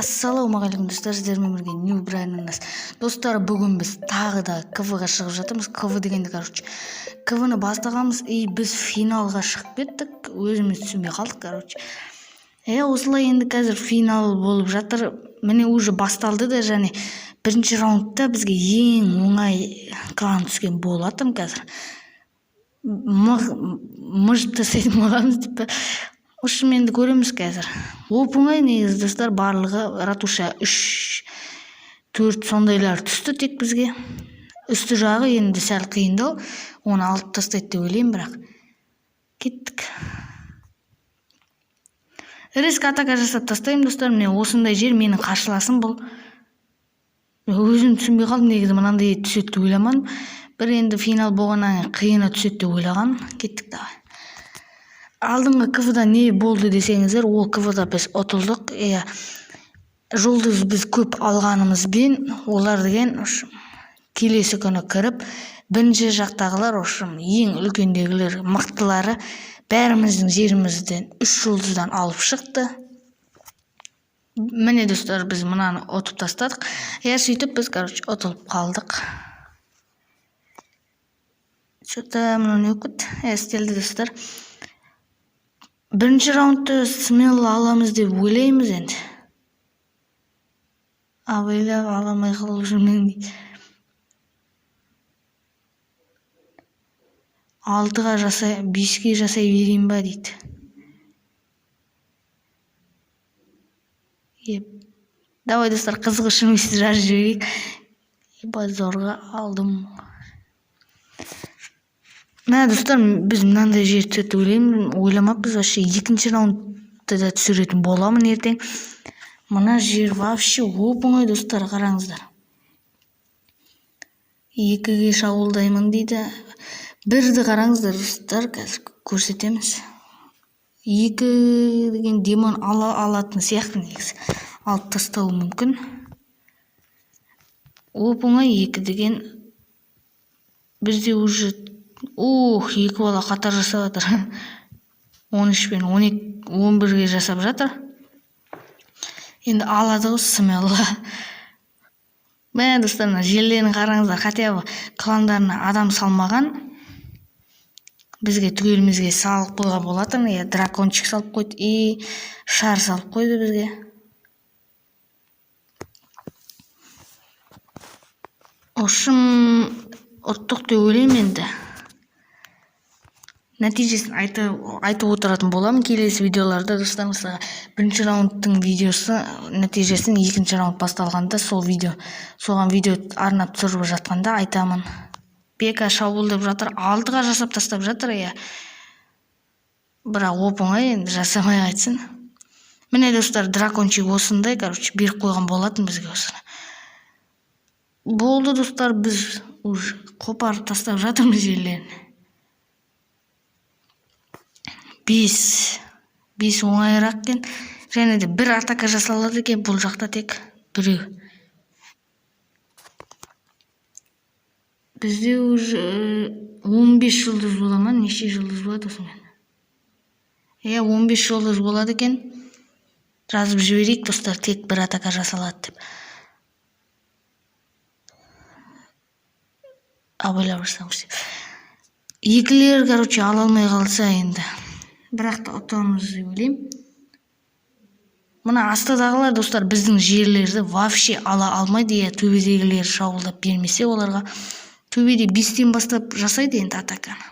Ассалаумағалейкум достар, сіздермен бірге New Brand'ныз. Достар, бүгін біз тағы да КВ-ға шығып жатырмыз. КВ дегенде, КВ-ны бастағанбыз, біз финалға шығып кеттік. Өзіміз түсінбей қалдық, осылай енді қазір финал болып жатыр. Міне уже басталды да, және бірінші раундта бізге ең оңай клан түскен болатын қазір. Мыжды сейді мағамыз деп ұшым енді көреміз қазір. Оп-оңай негізі достар, барлығы ратуша 3-4 сондайлар түсті тек бізге. Үсті жағы енді сәл қиындау, оны алып тастайды деп ойлаймын, бірақ кеттік. Риск атака жасап тастаймын достар. Міне осындай жер менің қарсыласым бұл. Өзім түсінбей қалдым, негізі мынандай түседі деп ойламадым. Бір енді финал болғаннан қиыны түседі деп ойлаған. Кеттік давай. Алдыңғы КВ-да не болды десеңіздер, ол КВ-да біз ұтылдық. Жұлдыз біз көп алғанымызбен, олар деген келесі күні кіріп, бірінші жақтағылар ең үлкендегілер, мықтылары бәріміздің жерімізден 3 жұлдыздан алып шықты. Міне достар, біз мұнаны ұтып тастадық. Сөйтіп біз ұтылып қалдық. Что-то мұны өкіт. Стелді достар. Бірінші раундты смело аламыз деп ойлаймыз енді. Ойлап аламай қалып жүрмейін дейді. 6-ға жасай, 5-ке жасай берейін ба дейді. Давай достар, қызғышым есті жарып жіберейік. Зорға алдым. Мә достар, біз мынандай жер түседі ойламаппыз. Вообще екінші раундты да түсіретін боламын ертең. Мына жер вообще оп-оңай достар, қараңыздар. 2-ге шабуылдаймын дейді. 1-ді қараңыздар достар, қазір көрсетеміз. 2 деген демон алатын сияқты негізі. Алып тастауы мүмкін. Оп-оңай 2 деген бізде уже 2 бала қатар жасап жатыр. 13 пен 11-ге жасап жатыр. Енді алады смело. Мә достар, жерлерін қараңыздар, хотя бы кландарына адам салмаған. Бізге түгелімізге салып қойған болатын. Дракончик салып қойды, шар салып қойды бізге. Ұшым ұттық деп ойлаймын енді. Нәтижесін айтып отыратын боламын келесі видеоларда достар. Мысалы, бірінші раундтың видеосы нәтижесін 2-ші раунд басталғанда соған видео арнап түсіріп жатқанда айтамын. Бека шабуылдап жатыр, 6-ға жасап тастап жатыр. Бірақ оп-оңай енді жасамай қайтсын. Міне достар, дракончик осындай, беріп қойған болатын бізге осыны. Болды достар, біз уже қопарып тастап жатырмыз жерлерін. 5 оңайырақ кен. Және де 1 атака жасалады екен, бұл жақта тек 1. Бізде уже 15 жұлдыз бола ма? Неше жұлдыз болады осымен? 15 жұлдыз болады екен. Жазып жіберейік достар, тек 1 атака жасалады деп. Абайлап жүрсеңіз. 2-лер, ала алмай қалса енді. Бірақ та ұтамыз деп ойлаймын. Мына астадағылар достар біздің жерлерді вообще ала алмайды. Төбедегілер шабуылдап бермесе оларға. Төбеде 5-тен бастап жасайды енді атаканы.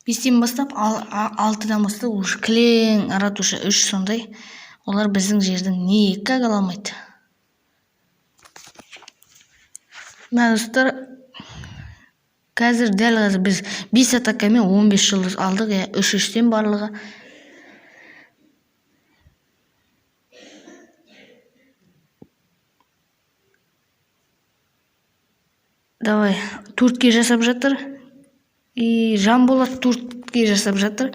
5-тен бастап 6-дан бастап уже кілең ратуша 3 сондай. Олар біздің жердің никак ала алмайды. Мә достар, қазір дәл қазір біз 5 атакамен 15 жұлдыз алдық, 3-3-тен барлығы. Давай, 4-ке жасап жатыр. Жамболат 4-ке жасап жатыр.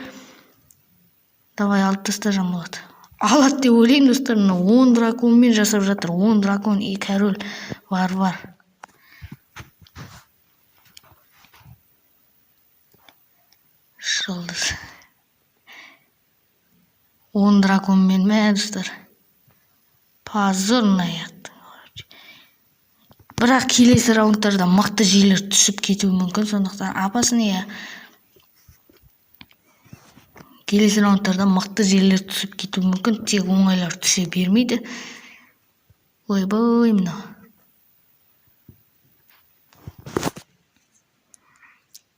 Давай, алып таста Жамболат. Алады деп ойлаймын достар, 10 драконмен жасап жатыр. 10 дракон, король бар. Жұлдыз. 10 драконмен мә достар. позорный аяқтың. Бірақ келесі раундтарда мықты жерлер түсіп кетуі мүмкін, сондықтан апасын келесі раундтарда мықты жерлер түсіп кетуі мүмкін, тек оңайлар түсе бермейді. Ойбай мынау.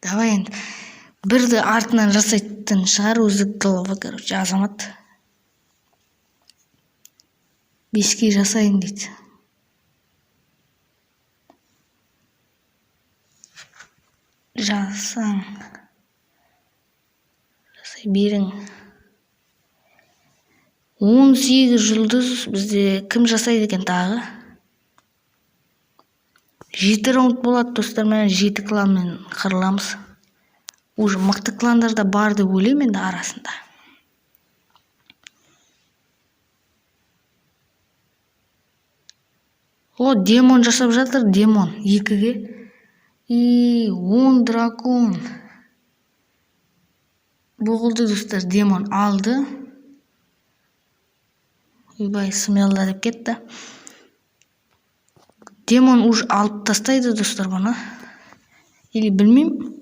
Давай енді бірді артынан жасайтын шығар өзі короче, азамат. 5-ке жасайын дейді. Жасай берің. 18 жұлдыз бізде кім жасайды екен тағы? 7 раунд болады достар, мен 7 кланмен қырыламыз. Уже мықты кландарда бар деп ойлаймын енді арасында. О, демон жасап жатыр, демон 2-ге. И 10 дракон. Боғылды достар, демон алды. Ойбай, смелда деп кетті. Демон уже алып тастайды достар бұны. Или білмеймін.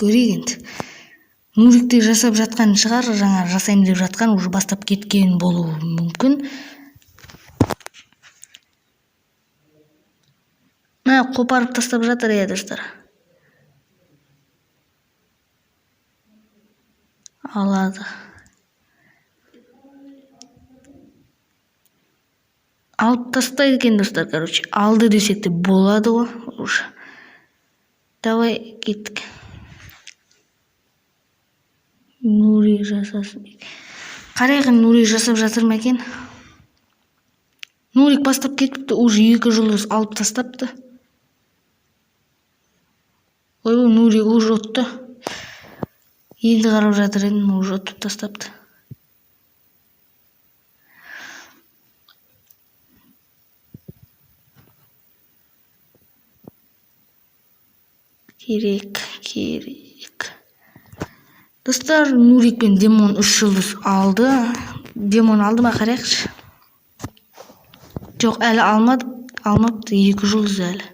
Көрейік енді. Нурикте жасап жатқан шығар, жаңа жасайым деп жатқан, уже бастап кеткен болуы мүмкін. Мә, қопарып тастап жатыр достар. Алады. Алып тастайды екен достар, короче. Алды десек те болады ғой уже. Давай кеттік. Нурик жасасын. Қарайғын Нурик жасап жатыр ма екен? Нурик бастап кетіпті, уже 2 жұлдыз алып тастапты. Ой, Нурик уже отты. Енді қарап жатыр едім, уже отып тастапты. Керек. Достар, Нурик пен демон 3 жұлдыз алды. Демон алды ма, қарайықшы. Жоқ, әлі алмапты, 2 жұлдыз әлі.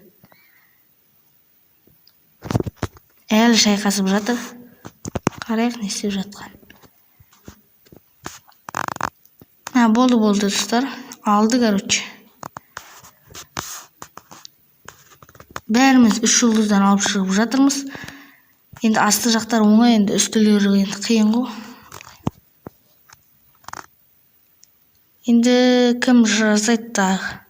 Әлі шайқасып жатыр. Қарайық, не істеп жатқан. Болды достар. Алды, короче. Бәріміз 3 жұлдыздан алып шығып жатырмыз. Енді асты жақтар оңай, енді үстілері енді қиын ғой. Енді кім жасайды тағы?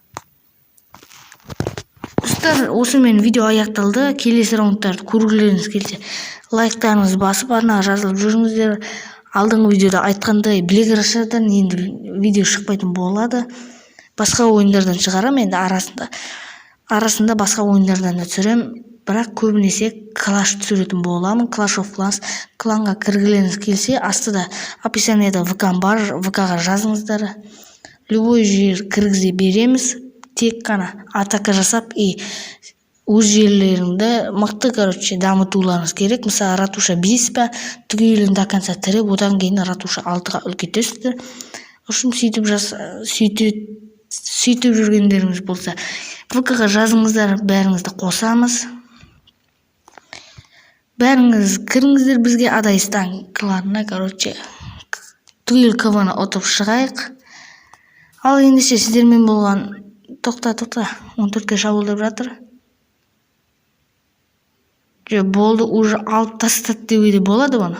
Достар, осымен видео аяқталды. Келесі раундтарды көргілеріңіз келсе, лайктарыңызды басып, арнаға жазылып жүріңіздер. Алдыңғы видеода айтқандай, Black Rush'дан енді видео шықпайтын болады. Басқа ойындардан шығарам, енді арасында басқа ойындардан да түсірем. Бірақ көбінесе Clash түсіретін боламын. Clash of Clans кланға кіргілеріңіз келсе, астыда описаниеда ВК бар, ВК-ға жазыңыздар. Любой жер кіргізе береміз. Тек қана атака жасап, өз жерлеріңді мықты, короче, дамытуларыңыз керек. Мысалы, ратуша 5 па, түгелін до конца тіреп, одан кейін ратуша 6-ға үлкейтесіздер. Үшін сөйтіп жүргендеріңіз болса, ВК-ға жазыңыздар, бәріңізді қосамыз. Бәріңіз кіріңіздер бізге Адайстан кланына, короче, түгел КВ-ны ұтып шығайық. Ал ендеше сіздермен болған тоқта 14-ке шабуылдап жатыр. Болды, уже алып тастады деуге болады бұны.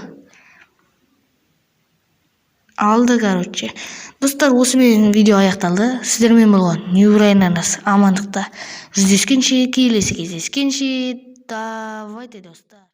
Алды, короче. Достар, осымен видео аяқталды. Сіздермен болған Нюрайнанас амандықта жүздескенше, келесі кездескенше. Давайте, достар.